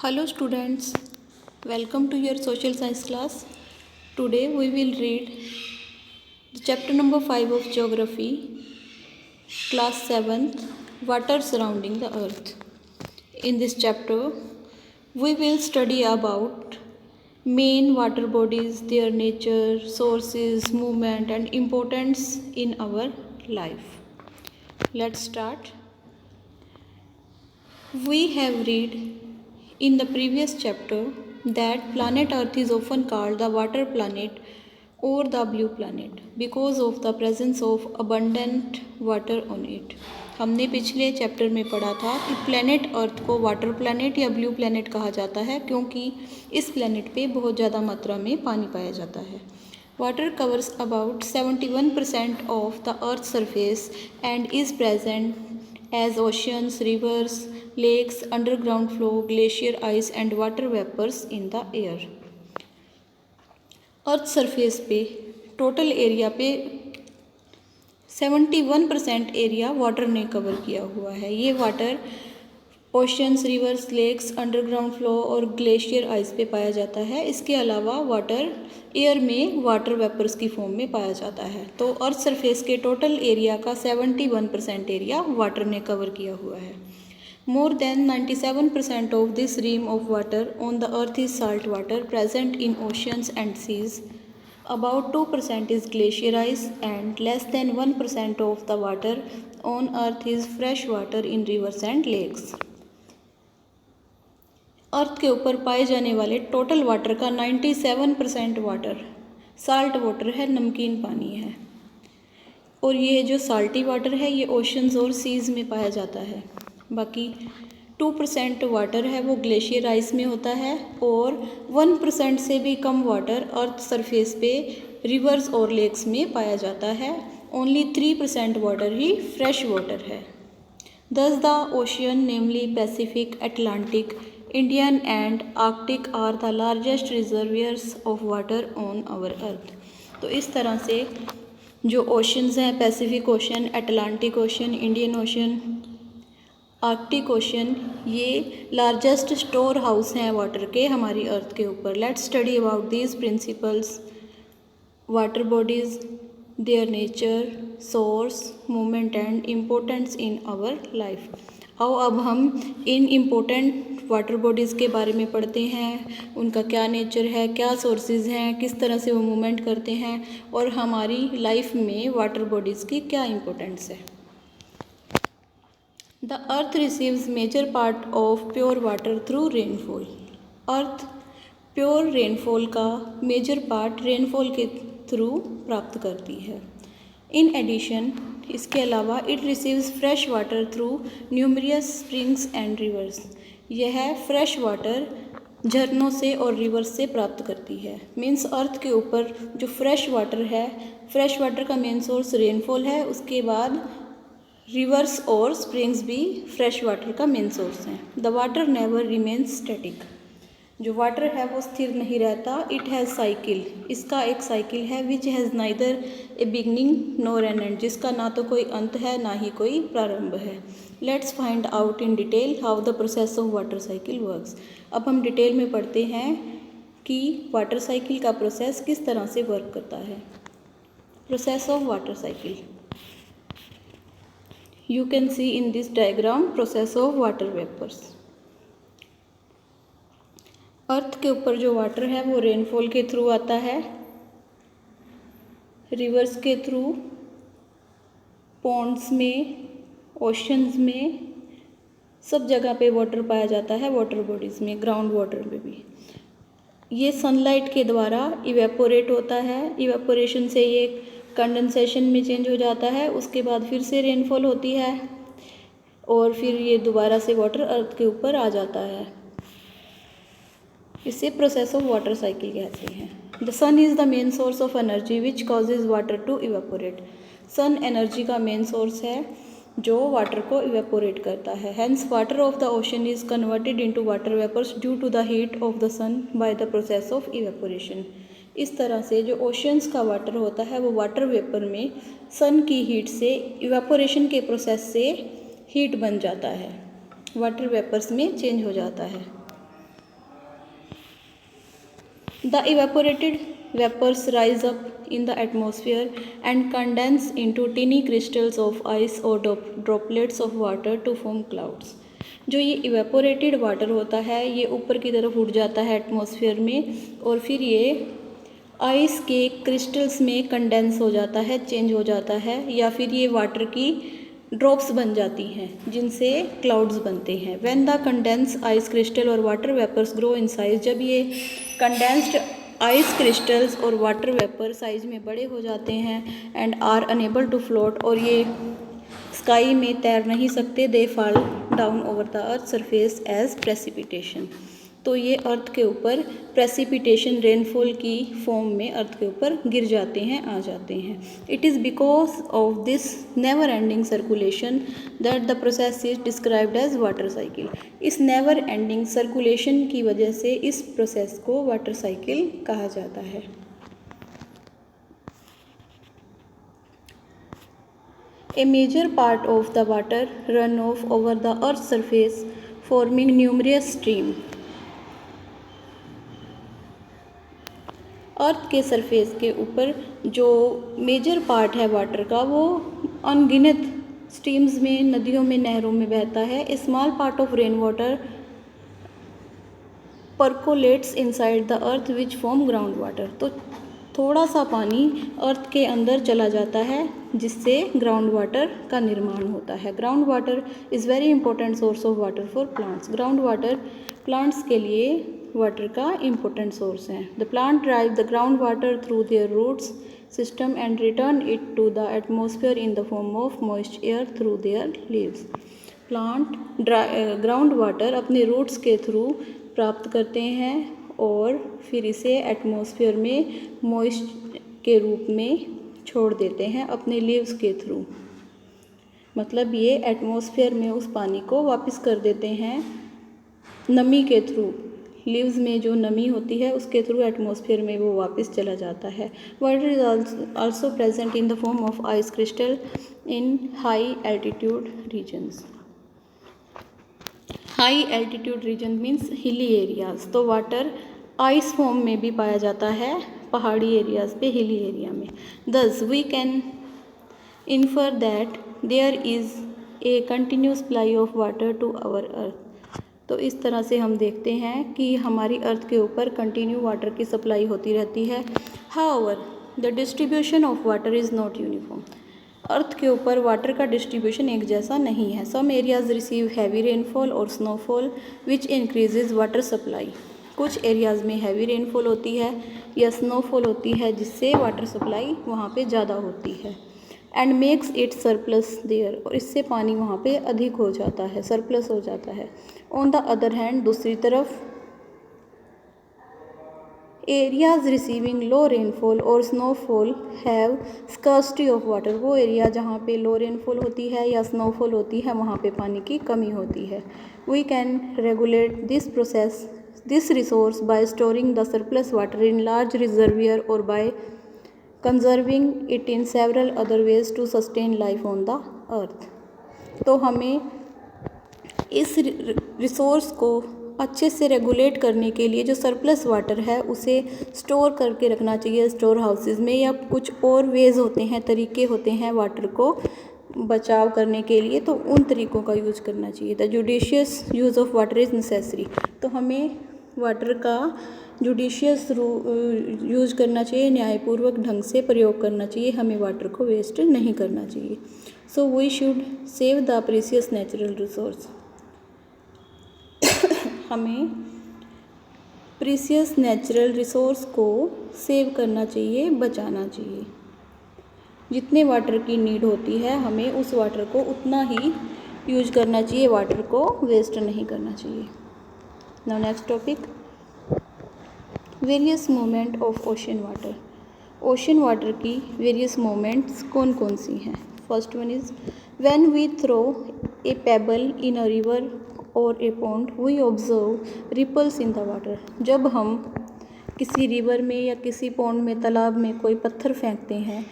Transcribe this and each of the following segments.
Hello students, welcome to your social science class. Today we will read the chapter number 5 of geography, class 7th, water surrounding the earth. In this chapter, we will study about main water bodies, their nature, sources, movement and importance in our life. Let's start. We have read in the previous chapter that planet Earth is often called the water planet or the blue planet because of the presence of abundant water on it. हमने पिछले chapter में पढ़ा था कि planet earth को water planet या blue planet कहा जाता है क्योंकि इस प्लैनेट पे बहुत ज़्यादा मात्रा में पानी पाया जाता है. Water covers about 71% of the Earth's surface and is present as oceans, rivers, lakes, underground flow, glacier ice and water vapors in the air. Earth surface पे टोटल एरिया पे 71% एरिया वाटर ने कवर किया हुआ है. ये water oceans, rivers, lakes, underground flow और glacier ice पे पाया जाता है. इसके अलावा वाटर एयर में वाटर वेपर्स की फॉर्म में पाया जाता है. तो अर्थ सरफेस के टोटल एरिया का 71% एरिया वाटर ने कवर किया हुआ है. More than 97% of this ream of water on the earth is salt water present in oceans and seas. About 2% is glacier ice and less than 1% of the water on earth is fresh water in rivers and lakes. अर्थ के ऊपर पाए जाने वाले total water का 97% water salt water है, नमकीन पानी है. और ये जो साल्टी वाटर है ये ओशंस और सीज़ में पाया जाता है. बाकी 2% वाटर है वो ग्लेशियर आइस में होता है और 1% से भी कम वाटर अर्थ सरफेस पे रिवर्स और लेक्स में पाया जाता है. ओनली 3% वाटर ही फ्रेश वाटर है. Thus the ocean, namely Pacific, Atlantic, Indian and Arctic are the largest reservoirs of water on our earth. तो इस तरह से जो ओशंस हैं, Pacific ocean, Atlantic ocean, Indian ocean, Arctic ocean, ये largest store house हैं water के हमारी अर्थ के ऊपर. Let's study about these principles, water bodies, their nature, source, movement and importance in our life. आओ अब हम इन इम्पोर्टेंट वाटर बॉडीज़ के बारे में पढ़ते हैं. उनका क्या नेचर है, क्या सोर्सेज हैं, किस तरह से वो मूवमेंट करते हैं और हमारी लाइफ में वाटर बॉडीज़ की क्या इम्पोर्टेंस है. The earth receives major part of pure water through rainfall. Earth pure rainfall का मेजर पार्ट रेनफॉल के थ्रू प्राप्त करती है. इन एडिशन इसके अलावा it receives fresh water through numerous springs and rivers. यह फ्रेश वाटर झरनों से और रिवर्स से प्राप्त करती है. मीन्स अर्थ के ऊपर जो फ्रेश वाटर है, फ्रेश वाटर का मेन सोर्स रेनफॉल है. उसके बाद रिवर्स और स्प्रिंग्स भी फ्रेश वाटर का मेन सोर्स हैं. The water never remains static. जो वाटर है वो स्थिर नहीं रहता. It has cycle. इसका एक साइकिल है which has neither a beginning nor an end. जिसका ना तो कोई अंत है ना ही कोई प्रारंभ है. Let's find out in detail how the process of water cycle works. अब हम डिटेल में पढ़ते हैं कि वाटर साइकिल का प्रोसेस किस तरह से वर्क करता है. Process of water cycle. You can see in this diagram process of water vapors. अर्थ के ऊपर जो वाटर है वो रेनफॉल के थ्रू आता है, रिवर्स के थ्रू, पॉन्ड्स में, ओशंस में, सब जगह पे वाटर पाया जाता है. वाटर बॉडीज़ में, ग्राउंड वाटर में भी. ये सनलाइट के द्वारा इवेपोरेट होता है. इवेपोरेशन से ये कंडेंसेशन में चेंज हो जाता है. उसके बाद फिर से रेनफॉल होती है और फिर ये दोबारा से वाटर अर्थ के ऊपर आ जाता है. इसे प्रोसेस ऑफ वाटर साइकिल कहते हैं. The sun is the main source of energy which causes water to evaporate. Sun energy का मेन सोर्स है जो वाटर को इवेपोरेट करता है. Hence water of the ocean is converted into water vapours due to the heat of the sun by the process of evaporation. इस तरह से जो ओशंस का वाटर होता है वो वाटर वेपर में सन की हीट से इवेपोरेशन के प्रोसेस से हीट बन जाता है, वाटर वेपर्स में चेंज हो जाता है. The evaporated vapors rise up in the atmosphere and condense into tiny crystals of ice or droplets of water to form clouds. जो ये इवेपोरेटेड वाटर होता है ये ऊपर की तरफ उड़ जाता है एटमॉस्फेयर में और फिर ये आइस के क्रिस्टल्स में कंडेंस हो जाता है, चेंज हो जाता है, या फिर ये वाटर की ड्रॉप्स बन जाती हैं जिनसे क्लाउड्स बनते हैं। When the condense ice crystal और water vapours grow in size, जब ये कंडेंस्ड आइस क्रिस्टल्स और वाटर वेपर साइज में बड़े हो जाते हैं and are unable to float, और ये स्काई में तैर नहीं सकते, they fall down over the earth surface as precipitation. तो ये अर्थ के ऊपर प्रेसिपिटेशन रेनफॉल की फॉर्म में अर्थ के ऊपर गिर जाते हैं, आ जाते हैं। It is because of this never ending circulation that the process is described as water cycle. इस नेवर एंडिंग सर्कुलेशन की वजह से इस प्रोसेस को वाटर साइकिल कहा जाता है। A major part of the water run off over the earth's surface, forming numerous streams. अर्थ के सरफेस के ऊपर जो मेजर पार्ट है वाटर का वो अनगिनत स्ट्रीम्स में, नदियों में, नहरों में बहता है। A small part of rain water percolates inside the earth which form ground water. तो थोड़ा सा पानी अर्थ के अंदर चला जाता है जिससे ग्राउंड वाटर का निर्माण होता है। Ground water is very important source of water for plants. Ground water plants के लिए वाटर का इम्पोर्टेंट सोर्स है। The plant drive the ground water through their roots system and return it to the atmosphere in the form of moist air through their leaves. Plant ground water अपने roots के through प्राप्त करते हैं और फिर इसे atmosphere में moist के रूप में छोड़ देते हैं अपने लीव्स के थ्रू। मतलब ये एटमॉस्फेयर में उस पानी को वापस कर देते हैं नमी के थ्रू। लीव्स में जो नमी होती है उसके थ्रू एटमॉस्फेयर में वो वापस चला जाता है। Water is also present in the form of ice crystal in high altitude regions. High altitude region means hilly areas. तो वाटर आइस फॉर्म में भी पाया जाता है पहाड़ी एरियाज पे, हिली एरिया में। Thus we can infer that there is a continuous supply of water to our earth. तो इस तरह से हम देखते हैं कि हमारी अर्थ के ऊपर कंटिन्यू वाटर की सप्लाई होती रहती है। However the distribution of water is not uniform. Earth के ऊपर वाटर का डिस्ट्रीब्यूशन एक जैसा नहीं है। Some areas receive heavy rainfall और snowfall which increases water supply. कुछ एरियाज़ में हैवी रेनफॉल होती है या स्नोफॉल होती है जिससे वाटर सप्लाई वहाँ पे ज़्यादा होती है। And makes it surplus there, और इससे पानी वहाँ पे अधिक हो जाता है, सरप्लस हो जाता है। ऑन द अदर हैंड, दूसरी तरफ एरियाज रिसीविंग लो रेनफॉल और snowfall have scarcity of water. वो एरिया जहाँ पे लो रेनफॉल होती है या स्नोफॉल होती है वहाँ पे पानी की कमी होती है। We can regulate this resource by storing the surplus water in large reservoir और by conserving it in several other ways to sustain life on the earth. तो हमें इस रिसोर्स को अच्छे से रेगुलेट करने के लिए जो सरप्लस वाटर है उसे स्टोर करके रखना चाहिए स्टोर हाउसेस में, या कुछ और वेज होते हैं, तरीके होते हैं वाटर को बचाव करने के लिए, तो उन तरीक़ों का यूज़ करना चाहिए। The judicious use of water is necessary. तो हमें वाटर का जुडिशियस यूज़ करना चाहिए, न्यायपूर्वक ढंग से प्रयोग करना चाहिए, हमें वाटर को वेस्ट नहीं करना चाहिए। So we should save the precious natural resource. हमें प्रीशियस नेचुरल रिसोर्स को सेव करना चाहिए, बचाना चाहिए। जितने वाटर की नीड होती है हमें उस वाटर को उतना ही यूज करना चाहिए, वाटर को वेस्ट नहीं करना चाहिए। Now next topic, various movement of ocean water. Ocean water की वेरियस मूवमेंट्स कौन कौन सी हैं? First one is when we throw a pebble in a river और a pond we observe ripples in the water. जब हम किसी river में या किसी पॉन्ड में, तालाब में कोई पत्थर फेंकते हैं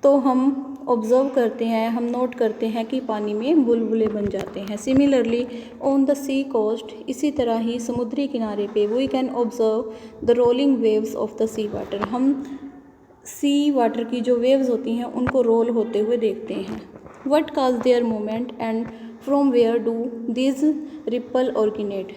तो हम ऑब्ज़र्व करते हैं, हम नोट करते हैं कि पानी में बुलबुले बन जाते हैं। Similarly on the sea coast, इसी तरह ही समुद्री किनारे पे we can observe the rolling waves of the sea water, हम सी वाटर की जो वेव्स होती हैं उनको रोल होते हुए देखते हैं। What causes their movement and from where do this ripple originate,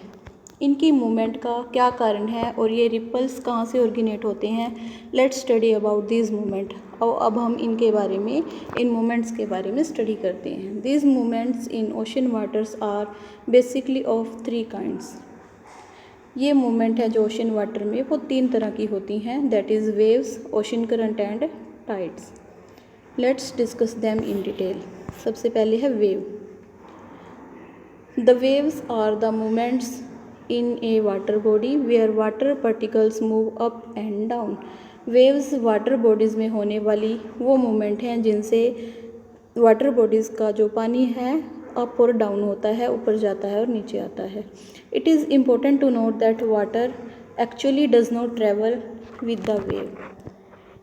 इनकी मूवमेंट का क्या कारण है और ये रिपल्स कहाँ से ओरिजिनेट होते हैं। Let's study about this movement, और अब हम इनके बारे में, इन मूवमेंट्स के बारे में स्टडी करते हैं। This movements in ocean waters are basically of 3 kinds, ये मूवमेंट है जो ओशन वाटर में वो 3 तरह की होती हैं, that is waves, ocean current and tides. Let's discuss them in detail. सबसे पहले है wave. The waves are the movements in a water body where water particles move up and down. Waves water bodies में होने वाली वो movement हैं जिनसे water bodies का जो पानी है अप और डाउन होता है, ऊपर जाता है और नीचे आता है। It is important to note that water actually does not travel with the wave.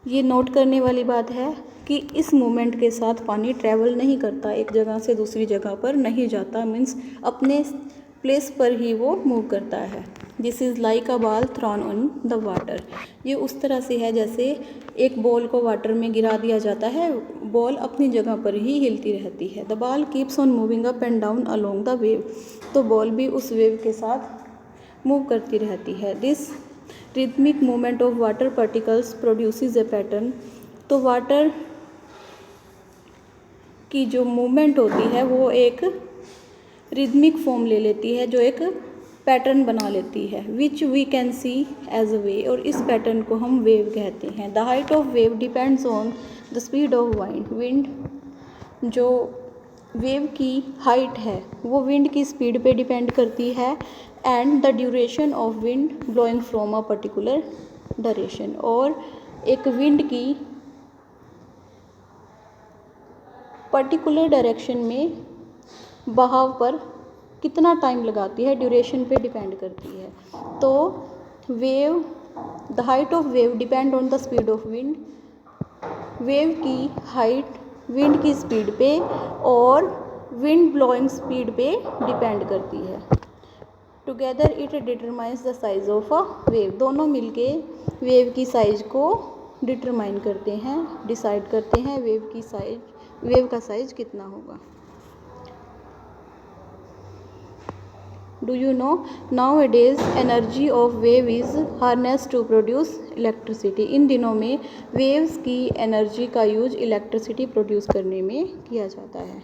ये नोट करने वाली बात है कि इस मूवमेंट के साथ पानी ट्रैवल नहीं करता, एक जगह से दूसरी जगह पर नहीं जाता, मीन्स अपने प्लेस पर ही वो मूव करता है। This is like a ball thrown on the water, ये उस तरह से है जैसे एक बॉल को वाटर में गिरा दिया जाता है, बॉल अपनी जगह पर ही हिलती रहती है। The ball keeps on moving up and down along the wave, तो बॉल भी उस वेव के साथ मूव करती रहती है। This rhythmic movement of water particles produces A pattern, तो वाटर की जो मूवमेंट होती है वो एक रिदमिक फॉर्म ले लेती है, जो एक पैटर्न बना लेती है, which we can see as a way, और इस पैटर्न को हम वेव कहते हैं। The height of wave depends on the speed of wind, जो वेव की हाइट है वो विंड की स्पीड पे डिपेंड करती है, and the duration of wind blowing from a particular direction, और एक विंड की पर्टिकुलर डायरेक्शन में बहाव पर कितना टाइम लगाती है, ड्यूरेशन पे डिपेंड करती है। तो wave, the height of wave depend on the speed of wind, wave की हाइट विंड की स्पीड पे और विंड ब्लोइंग स्पीड पे डिपेंड करती है। Together it determines the size of a wave, दोनों मिलके वेव की साइज को डिटरमाइन करते हैं, डिसाइड करते हैं वेव की साइज, वेव का साइज कितना होगा। Do you know nowadays energy of wave is harnessed to produce electricity, इन दिनों में वेव्स की एनर्जी का यूज इलेक्ट्रिसिटी प्रोड्यूस करने में किया जाता है।